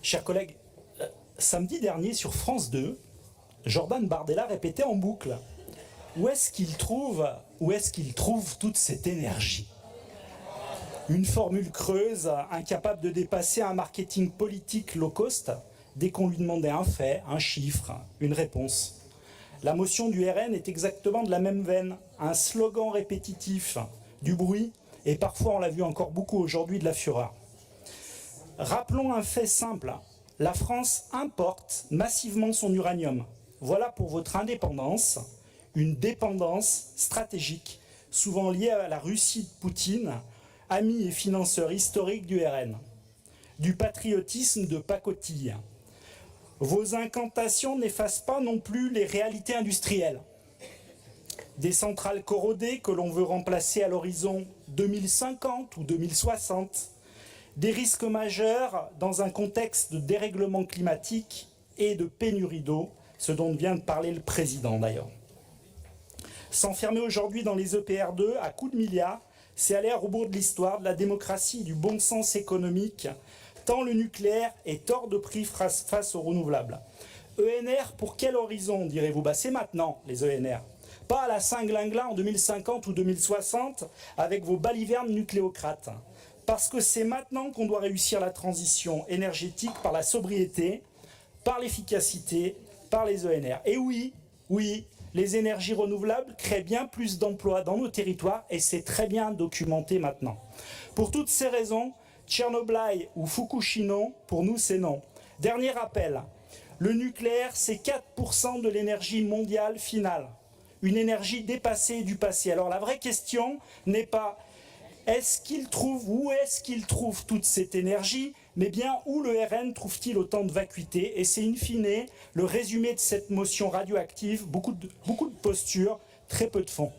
Chers collègues, samedi dernier sur France 2, Jordan Bardella répétait en boucle: où est-ce qu'il trouve toute cette énergie? Une formule creuse, incapable de dépasser un marketing politique low cost dès qu'on lui demandait un fait, un chiffre, une réponse. La motion du RN est exactement de la même veine, un slogan répétitif, du bruit et parfois, on l'a vu encore beaucoup aujourd'hui, de la fureur. Rappelons un fait simple, la France importe massivement son uranium. Voilà pour votre indépendance, une dépendance stratégique, souvent liée à la Russie de Poutine, ami et financeur historique du RN. Du patriotisme de pacotille. Vos incantations n'effacent pas non plus les réalités industrielles. Des centrales corrodées que l'on veut remplacer à l'horizon 2050 ou 2060. Des risques majeurs dans un contexte de dérèglement climatique et de pénurie d'eau, ce dont vient de parler le président d'ailleurs. S'enfermer aujourd'hui dans les EPR2 à coups de milliards, c'est aller à rebours de l'histoire, de la démocratie, du bon sens économique, tant le nucléaire est hors de prix face aux renouvelables. ENR, pour quel horizon, direz-vous? C'est maintenant, les ENR. Pas à la Saint-Glinglin en 2050 ou 2060, avec vos balivernes nucléocrates. Parce que c'est maintenant qu'on doit réussir la transition énergétique par la sobriété, par l'efficacité, par les ENR. Et oui, les énergies renouvelables créent bien plus d'emplois dans nos territoires et c'est très bien documenté maintenant. Pour toutes ces raisons, Tchernobyl ou Fukushima, pour nous c'est non. Dernier rappel, le nucléaire c'est 4% de l'énergie mondiale finale. Une énergie dépassée du passé. Alors la vraie question n'est pas où est-ce qu'il trouve toute cette énergie, mais bien où le RN trouve-t-il autant de vacuité? Et c'est in fine le résumé de cette motion radioactive, beaucoup de postures, très peu de fond.